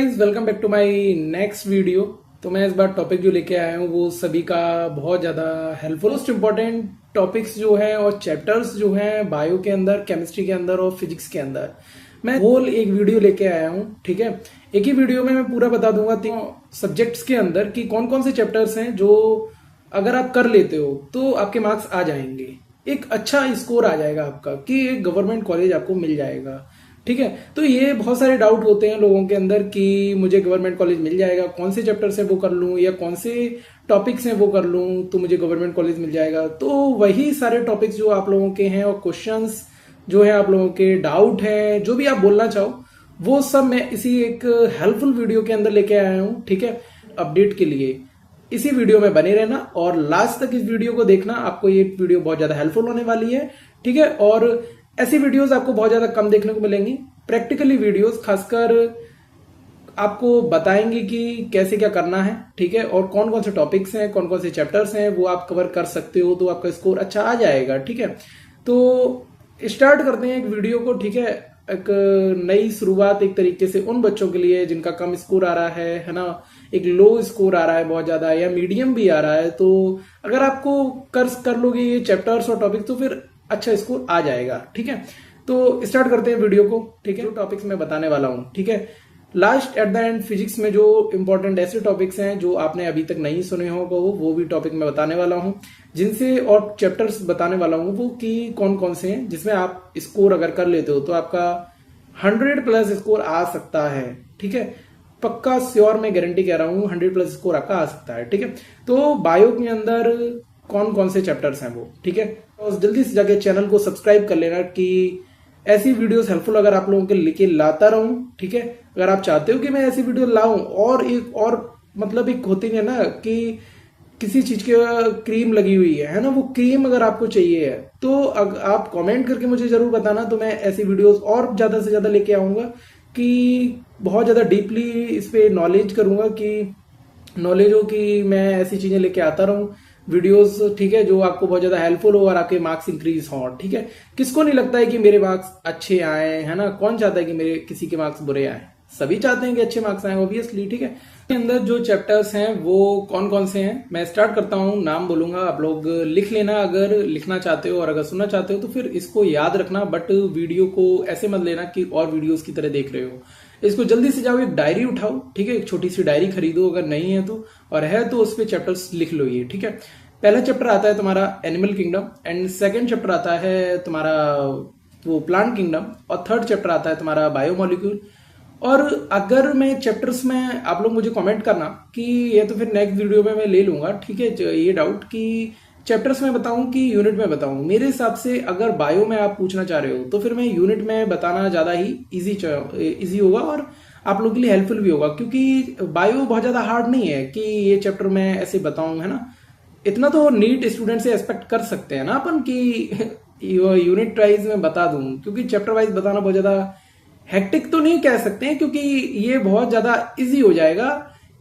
Guys, welcome back to my next video. तो मैं इस बार टॉपिक जो लेके आया हूँ वो सभी का बहुत ज्यादा हेल्पफुल, मोस्ट इम्पोर्टेंट टॉपिक्स जो हैं और चैप्टर्स जो हैं बायो के अंदर, केमिस्ट्री के अंदर और फिजिक्स के अंदर मैं होल एक वीडियो लेके आया हूँ। ठीक है, एक ही वीडियो में मैं पूरा बता दूंगा तीनों सब्जेक्ट्स के अंदर कि कौन कौन से चैप्टर्स हैं जो अगर आप कर लेते हो तो आपके मार्क्स आ जाएंगे, एक अच्छा स्कोर आ जाएगा आपका कि एक गवर्नमेंट कॉलेज आपको मिल जाएगा। ठीक है, तो ये बहुत सारे डाउट होते हैं लोगों के अंदर कि मुझे गवर्नमेंट कॉलेज मिल जाएगा, कौन से चैप्टर से वो कर लूं या कौन से टॉपिक्स हैं वो कर लूं तो मुझे गवर्नमेंट कॉलेज मिल जाएगा। तो वही सारे टॉपिक्स जो आप लोगों के हैं और क्वेश्चंस जो है आप लोगों के, डाउट हैं, जो भी आप बोलना चाहो वो सब मैं इसी एक हेल्पफुल वीडियो के अंदर लेके आया हूं। ठीक है, अपडेट के लिए इसी वीडियो में बने रहना और लास्ट तक इस वीडियो को देखना, आपको ये वीडियो बहुत ज्यादा हेल्पफुल होने वाली है। ठीक है, और ऐसी वीडियोस आपको बहुत ज्यादा कम देखने को मिलेंगी। प्रैक्टिकली वीडियोस खासकर आपको बताएंगे कि कैसे क्या करना है। ठीक है, और कौन कौन से टॉपिक्स हैं, कौन कौन से चैप्टर्स हैं वो आप कवर कर सकते हो तो आपका स्कोर अच्छा आ जाएगा। ठीक है, तो स्टार्ट करते हैं एक वीडियो को। ठीक है, एक नई शुरुआत एक तरीके से उन बच्चों के लिए जिनका कम स्कोर आ रहा है ना, एक लो स्कोर आ रहा है बहुत ज्यादा या मीडियम भी आ रहा है। तो अगर आपको कर लोगे ये चैप्टर्स और टॉपिक तो फिर अच्छा स्कोर आ जाएगा। ठीक है, तो स्टार्ट करते हैं वीडियो को। ठीक है, जो टॉपिक्स मैं बताने वाला हूं, ठीक है, last at the end physics में जो इंपॉर्टेंट ऐसे टॉपिक्स हैं जो आपने अभी तक नहीं सुने होगा वो भी टॉपिक मैं बताने वाला हूं, जिनसे और चैप्टर्स बताने वाला हूं वो कि कौन कौन से हैं जिसमें आप स्कोर अगर कर लेते हो तो आपका 100+ स्कोर आ सकता है। ठीक है, पक्का श्योर मैं गारंटी कह रहा हूं 100+ स्कोर आपका आ सकता है। ठीक है, तो बायो के अंदर कौन कौन से चैप्टर्स हैं वो। ठीक है, तो जल्दी से जाके चैनल को सब्सक्राइब कर लेना कि ऐसी वीडियोस हेल्पफुल अगर आप लोगों के लेके लाता रहूं। ठीक है, अगर आप चाहते हो कि मैं ऐसी वीडियो लाऊं और एक और मतलब एक होती है ना कि किसी चीज की क्रीम लगी हुई है ना, वो क्रीम अगर आपको चाहिए है तो आप कमेंट करके मुझे जरूर बताना, तो मैं ऐसी वीडियोस और ज्यादा से ज्यादा लेके आऊंगा कि बहुत ज्यादा डीपली इस पे नॉलेज करूंगा कि नॉलेज हो कि मैं ऐसी चीजें लेके आता रहूं वीडियोस। ठीक है, जो आपको बहुत ज्यादा हेल्पफुल हो और आपके मार्क्स इंक्रीज हो। ठीक है, किसको नहीं लगता है कि मेरे मार्क्स अच्छे आए, है ना, कौन चाहता है कि मेरे किसी के मार्क्स बुरे आए? सभी चाहते हैं कि अच्छे मार्क्स आए ऑब्वियसली। ठीक है, इसके अंदर जो चैप्टर्स हैं वो कौन कौन से हैं मैं स्टार्ट करता हूं, नाम बोलूंगा, आप लोग लिख लेना अगर लिखना चाहते हो, और अगर सुनना चाहते हो तो फिर इसको याद रखना, बट वीडियो को ऐसे मत लेना कि और वीडियोस की तरह देख रहे हो। इसको जल्दी से जाओ, एक डायरी उठाओ। ठीक है, एक छोटी सी डायरी खरीदो अगर नहीं है तो, और है तो उस पर चैप्टर्स लिख लो ये। ठीक है, पहला चैप्टर आता है तुम्हारा animal kingdom, and second chapter आता है तुम्हारा वो प्लांट किंगडम, और थर्ड चैप्टर आता है तुम्हारा बायोमोलिक्यूल। और अगर मैं चैप्टर्स में, आप लोग मुझे कमेंट करना कि ये तो फिर नेक्स्ट वीडियो में मैं ले लूंगा। ठीक है, ये डाउट कि चैप्टर्स में बताऊं कि यूनिट में बताऊं। मेरे हिसाब से अगर बायो में आप पूछना चाह रहे हो तो फिर मैं यूनिट में बताना ज्यादा ही इजी होगा और आप लोगों के लिए हेल्पफुल भी होगा, क्योंकि बायो बहुत ज्यादा हार्ड नहीं है कि ये चैप्टर मैं ऐसे बताऊं, है ना। इतना तो नीट स्टूडेंट से एक्सपेक्ट कर सकते हैं ना अपन कि यूनिट वाइज में बता दूं, क्योंकि चैप्टर वाइज बताना बहुत ज्यादा हेक्टिक तो नहीं कह सकते हैं, क्योंकि ये बहुत ज्यादा इजी हो जाएगा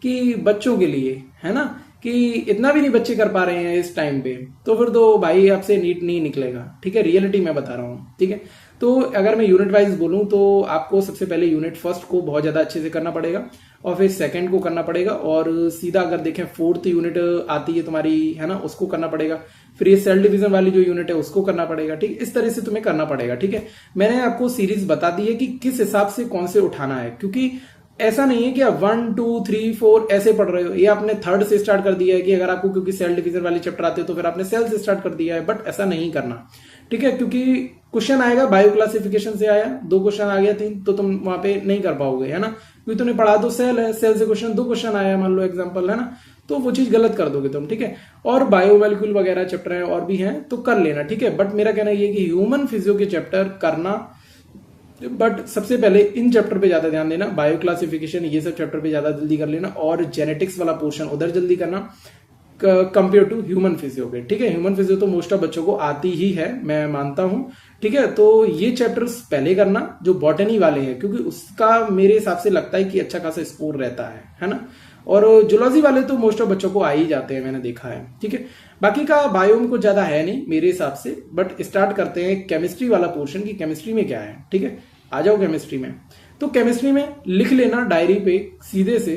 कि बच्चों के लिए, है ना, कि इतना भी नहीं बच्चे कर पा रहे हैं इस टाइम पे, तो फिर तो भाई आपसे नीट नहीं निकलेगा। ठीक है, रियलिटी मैं बता रहा हूँ। ठीक है, तो अगर मैं यूनिट वाइज बोलूं तो आपको सबसे पहले यूनिट फर्स्ट को बहुत ज्यादा अच्छे से करना पड़ेगा, और फिर सेकंड को करना पड़ेगा, और सीधा अगर देखें फोर्थ यूनिट आती है तुम्हारी, है ना, उसको करना पड़ेगा। फिर ये सेल डिवीजन वाली जो यूनिट है उसको करना पड़ेगा। ठीक, इस तरह से तुम्हें करना पड़ेगा। ठीक है, मैंने आपको सीरीज बता दी है कि किस हिसाब से कौन से उठाना है, क्योंकि ऐसा नहीं है कि आप 1 2 3 4 ऐसे पढ़ रहे हो, ये आपने थर्ड से स्टार्ट कर दिया है कि अगर आपको क्योंकि सेल डिवीजन वाले चैप्टर आते हैं तो फिर आपने सेल से स्टार्ट कर दिया है, बट ऐसा नहीं करना। ठीक है, क्योंकि क्वेश्चन आएगा बायो क्लासिफिकेशन से आया, 2 क्वेश्चन आ गया 3, तो तुम वहां पे नहीं कर पाओगे, है ना, क्योंकि तुमने पढ़ा तो सेल है, सेल से क्वेश्चन 2 क्वेश्चन आया मान लो एग्जाम्पल, है ना, तो वो चीज गलत कर दोगे तुम। ठीक है, और बायोमोलिक्यूल वगैरह चैप्टर है और भी हैं तो कर लेना। ठीक है, बट मेरा कहना ये कि ह्यूमन फिजियो के चैप्टर करना, बट सबसे पहले इन चैप्टर पे ज्यादा ध्यान देना, बायो क्लासिफिकेशन ये सब चैप्टर पे ज्यादा जल्दी कर लेना, और जेनेटिक्स वाला पोर्शन उधर जल्दी करना कंपेयर टू ह्यूमन फिजियो के। ठीक है, ह्यूमन फिजियो तो मोस्ट ऑफ बच्चों को आती ही है, मैं मानता हूं। ठीक है, तो ये चैप्टर्स पहले करना जो बॉटनी वाले हैं, क्योंकि उसका मेरे हिसाब से लगता है कि अच्छा खासा स्कोर रहता है ना, और जूलॉजी वाले तो मोस्ट ऑफ बच्चों को आ ही जाते हैं, मैंने देखा है। ठीक है, बाकी का बायो में कुछ ज्यादा है नहीं मेरे हिसाब से, बट स्टार्ट करते हैं केमिस्ट्री वाला पोर्शन की केमिस्ट्री में क्या है। ठीक है, आ जाओ केमिस्ट्री में। तो केमिस्ट्री में लिख लेना डायरी पे सीधे से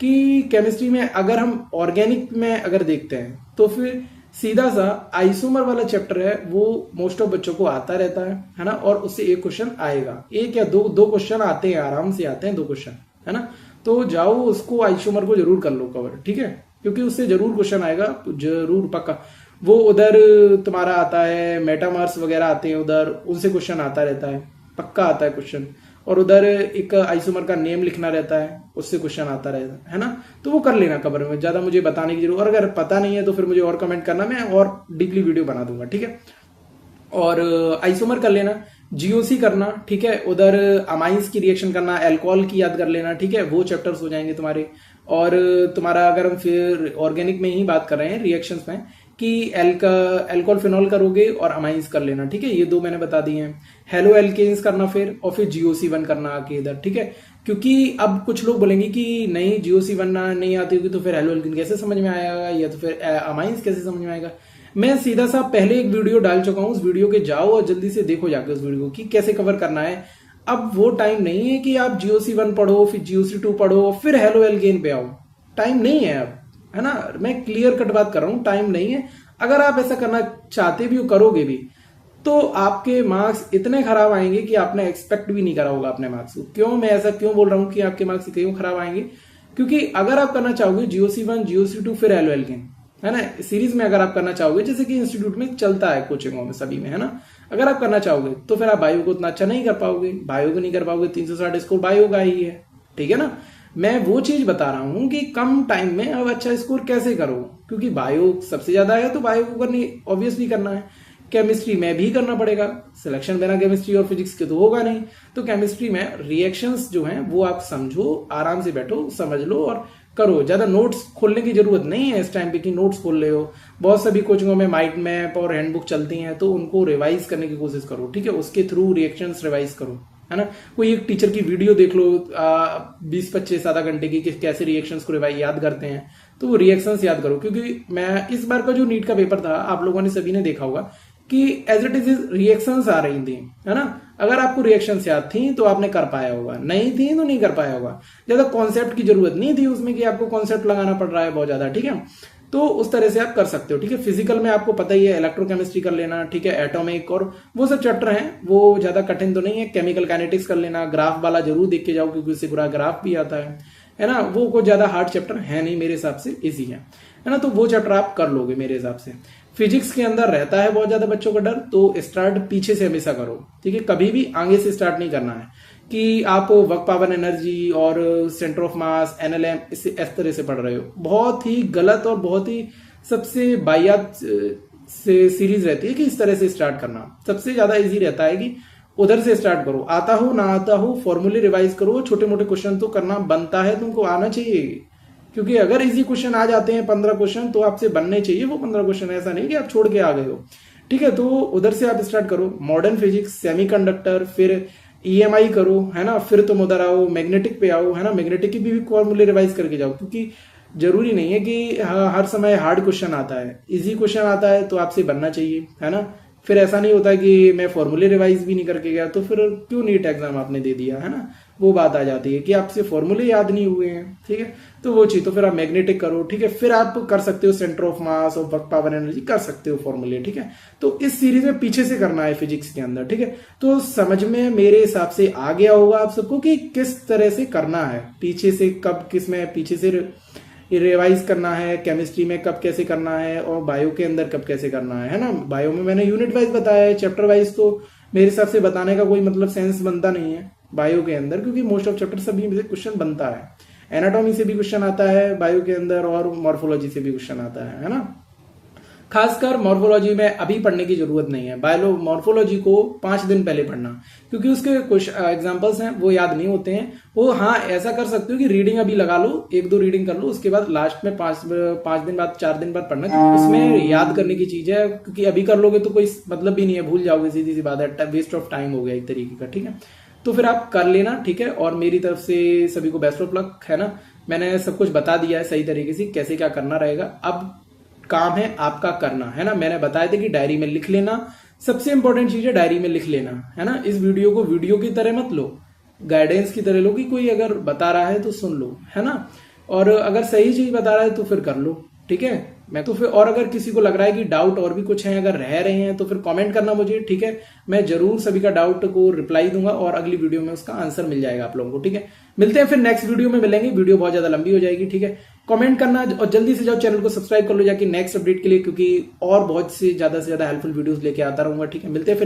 कि केमिस्ट्री में अगर हम ऑर्गेनिक में अगर देखते हैं तो फिर सीधा सा आइसोमर वाला चैप्टर है वो मोस्ट ऑफ बच्चों को आता रहता है ना, और उससे एक क्वेश्चन आएगा, एक या दो क्वेश्चन आते हैं, आराम से आते हैं 2 क्वेश्चन, है ना। तो जाओ उसको आइसोमर को जरूर कर लो कवर, ठीक है, क्योंकि उससे जरूर क्वेश्चन आएगा, जरूर पक्का। वो उधर तुम्हारा आता है मेटामर्स वगैरह आते हैं उधर, उनसे क्वेश्चन आता रहता है, पक्का आता है क्वेश्चन। और उधर एक आइसोमर का नेम लिखना रहता है, उससे क्वेश्चन आता रहता है ना। तो वो कर लेना कवर में, ज्यादा मुझे बताने की जरूरत, और अगर पता नहीं है तो फिर मुझे और कमेंट करना, मैं और डीपली वीडियो बना दूंगा, ठीक है। और आइसोमर कर लेना, जीओसी करना, ठीक है, उधर अमाइंस की रिएक्शन करना, अल्कोहल की याद कर लेना, ठीक है, वो चैप्टर्स हो जाएंगे तुम्हारे। और तुम्हारा अगर हम फिर ऑर्गेनिक में ही बात कर रहे हैं रिएक्शंस में कि अल्कोहल फिनॉल करोगे और अमाइंस कर लेना, ठीक है, ये 2 मैंने बता दिए हैं। हेलो एल्केन्स करना फिर, और फिर GOC1 करना आके इधर, ठीक है। क्योंकि अब कुछ लोग बोलेंगे कि नहीं GOC1 नहीं आती होगी तो फिर हेलो एल्केन कैसे समझ में आएगा, या तो फिर अमाइंस कैसे समझ में आएगा। मैं सीधा सा पहले एक वीडियो डाल चुका हूं, उस वीडियो के जाओ और जल्दी से देखो जाके उस वीडियो की कैसे कवर करना है। अब वो टाइम नहीं है कि आप GOC1 पढ़ो फिर GOC2 पढ़ो फिर हेलो एल्केन पे आओ, टाइम नहीं है अब, है ना। मैं क्लियर कट बात कर रहा हूं, टाइम नहीं है। अगर आप ऐसा करना चाहते भी हो, करोगे भी, तो आपके मार्क्स इतने खराब आएंगे कि आपने एक्सपेक्ट भी नहीं करा होगा अपने मार्क्स को। क्यों मैं ऐसा क्यों बोल रहा हूं कि आपके मार्क्स क्यों खराब आएंगे, क्योंकि अगर आप करना चाहोगे GOC1 GOC2 फिर हेलो एल्केन, है ना, सीरीज में अगर आप करना चाहोगे, जैसे कि इंस्टीट्यूट में चलता है कोचिंगों में सभी में, है ना, अगर आप करना चाहोगे तो फिर आप बायो को उतना अच्छा नहीं कर पाओगे, बायो को नहीं कर पाओगे, 360 स्कोर बायो का ही है, ठीक है ना। मैं वो चीज बता रहा हूं कि कम टाइम में अब अच्छा स्कोर कैसे करो, क्योंकि बायो सबसे ज्यादा है तो बायो को करनी ऑब्वियसली करना है। केमिस्ट्री में भी करना पड़ेगा, सिलेक्शन बिना केमिस्ट्री और फिजिक्स के तो होगा नहीं। तो केमिस्ट्री में रिएक्शंस जो हैं वो आप समझो, आराम से बैठो, समझ लो और करो। ज्यादा नोट्स खोलने की जरूरत नहीं है इस टाइम पे कि नोट्स खोल ले हो। बहुत सभी कोचिंगों में माइंड मैप और हैंडबुक चलती हैं, तो उनको रिवाइज करने की कोशिश करो, ठीक है, उसके थ्रू रिएक्शंस रिवाइज करो, है ना। कोई एक टीचर की वीडियो देख लो 20-25 आधा घंटे की कि कैसे रिएक्शंस को रिवाइज याद करते हैं, तो वो रिएक्शंस याद करो। क्योंकि मैं इस बार का जो नीट का पेपर था, आप लोगों ने सभी ने देखा होगा कि एज इट इज रिएक्शंस आ रही थी, है ना। अगर आपको रिएक्शंस याद थी तो आपने कर पाया होगा, नहीं थी तो नहीं कर पाया होगा। ज्यादा कॉन्सेप्ट की जरूरत नहीं थी उसमें कि आपको कॉन्सेप्ट लगाना पड़ रहा है बहुत ज्यादा, ठीक है। तो उस तरह से आप कर सकते हो, ठीक है। फिजिकल में आपको पता ही है, इलेक्ट्रोकेमिस्ट्री कर लेना, ठीक है, एटॉमिक और वो सब चैप्टर हैं, वो ज्यादा कठिन तो नहीं है। केमिकल काइनेटिक्स कर लेना, ग्राफ वाला जरूर देख के जाओ क्योंकि उससे पूरा ग्राफ भी आता है ना। वो कोई ज्यादा हार्ड चैप्टर है नहीं, मेरे हिसाब से इजी है ना। तो वो चैप्टर आप कर लोगे मेरे हिसाब से। फिजिक्स के अंदर रहता है बहुत ज्यादा बच्चों का डर, तो स्टार्ट पीछे से हमेशा करो, ठीक है, कभी भी आगे से स्टार्ट नहीं करना है कि आप वर्क पावर एनर्जी और सेंटर ऑफ मास NLM इस तरह से पढ़ रहे हो। बहुत ही गलत और बहुत ही सबसे बायात से सीरीज रहती है कि इस तरह से स्टार्ट करना। सबसे ज्यादा इजी रहता है कि उधर से स्टार्ट करो, आता हो ना आता हो फॉर्मूले रिवाइज करो, छोटे मोटे क्वेश्चन तो करना बनता है, तुमको आना चाहिए। क्योंकि अगर इजी क्वेश्चन आ जाते हैं 15 क्वेश्चन तो आपसे बनने चाहिए वो 15 क्वेश्चन, ऐसा नहीं कि आप छोड़ के आ गए हो, ठीक है। तो उधर से आप स्टार्ट करो, मॉडर्न फिजिक्स, सेमीकंडक्टर, फिर EMI करो, है ना, फिर तुम उधर आओ मैग्नेटिक पे आओ, है ना, मैग्नेटिक की भी फॉर्मूले रिवाइज करके जाओ। क्योंकि जरूरी नहीं है कि हर समय हार्ड क्वेश्चन आता है, इजी क्वेश्चन आता है तो आपसे बनना चाहिए, है ना। फिर ऐसा नहीं होता कि मैं फॉर्मूले रिवाइज भी नहीं करके गया तो फिर क्यों नीट एग्जाम आपने दे दिया, है ना। वो बात आ जाती है कि आपसे फॉर्मूले याद नहीं हुए हैं, ठीक है। तो वो चीज, तो फिर आप मैग्नेटिक करो, ठीक है, फिर आप कर सकते हो सेंटर ऑफ मास और वर्क पावर एनर्जी कर सकते हो फॉर्मूले, ठीक है। तो इस सीरीज में पीछे से करना है फिजिक्स के अंदर, ठीक है। तो समझ में मेरे हिसाब से आ गया होगा आप सबको कि किस तरह से करना है, पीछे से कब किस में पीछे से रिवाइज करना है, केमिस्ट्री में कब कैसे करना है और बायो के अंदर कब कैसे करना है ना। बायो में मैंने यूनिट वाइज बताया है, चैप्टर वाइज तो मेरे हिसाब से बताने का कोई मतलब सेंस बनता नहीं है बायो के अंदर, क्योंकि मोस्ट ऑफ चैप्टर सभी में से क्वेश्चन बनता है। एनाटॉमी से भी क्वेश्चन आता है बायो के अंदर और मॉर्फोलॉजी से भी क्वेश्चन आता है ना। खासकर मॉर्फोलॉजी में अभी पढ़ने की जरूरत नहीं है, बायो मॉर्फोलॉजी को 5 दिन पहले पढ़ना, क्योंकि उसके कुछ एग्जांपल्स हैं वो याद नहीं होते हैं। वो हाँ ऐसा कर सकते हो कि रीडिंग अभी लगा लो, 1-2 रीडिंग कर लो, उसके बाद लास्ट में 5 दिन बाद 4 दिन बाद पढ़ना, क्योंकि उसमें याद करने की चीज है। क्योंकि अभी कर लोगे तो कोई मतलब भी नहीं है, भूल जाओगे, सीधी सी बात है, वेस्ट ऑफ टाइम हो गया एक तरीके का, ठीक है। तो फिर आप कर लेना, ठीक है। और मेरी तरफ से सभी को बेस्ट ऑफ लक, है ना। मैंने सब कुछ बता दिया है सही तरीके से कैसे क्या करना रहेगा। अब काम है आपका करना, है ना। मैंने बताया था कि डायरी में लिख लेना, सबसे इंपॉर्टेंट चीज है डायरी में लिख लेना, है ना। इस वीडियो को वीडियो की तरह मत लो, गाइडेंस की तरह लो कि कोई अगर बता रहा है तो सुन लो, है ना। और अगर सही चीज बता रहा है तो फिर कर लो, ठीक है। मैं तो फिर, और अगर किसी को लग रहा है कि डाउट और भी कुछ है अगर रह रहे हैं तो फिर कमेंट करना मुझे, ठीक है। मैं जरूर सभी का डाउट को रिप्लाई दूंगा और अगली वीडियो में उसका आंसर मिल जाएगा आप लोगों को, ठीक है। मिलते हैं फिर नेक्स्ट वीडियो में, मिलेंगे। वीडियो बहुत ज्यादा लंबी हो जाएगी, ठीक है। कमेंट करना और जल्दी से जाओ चैनल को सब्सक्राइब कर लो जाके नेक्स्ट अपडेट के लिए, क्योंकि और बहुत से ज्यादा हेल्पफुल वीडियोस लेके आता रहूंगा, ठीक है। मिलते हैं फिर।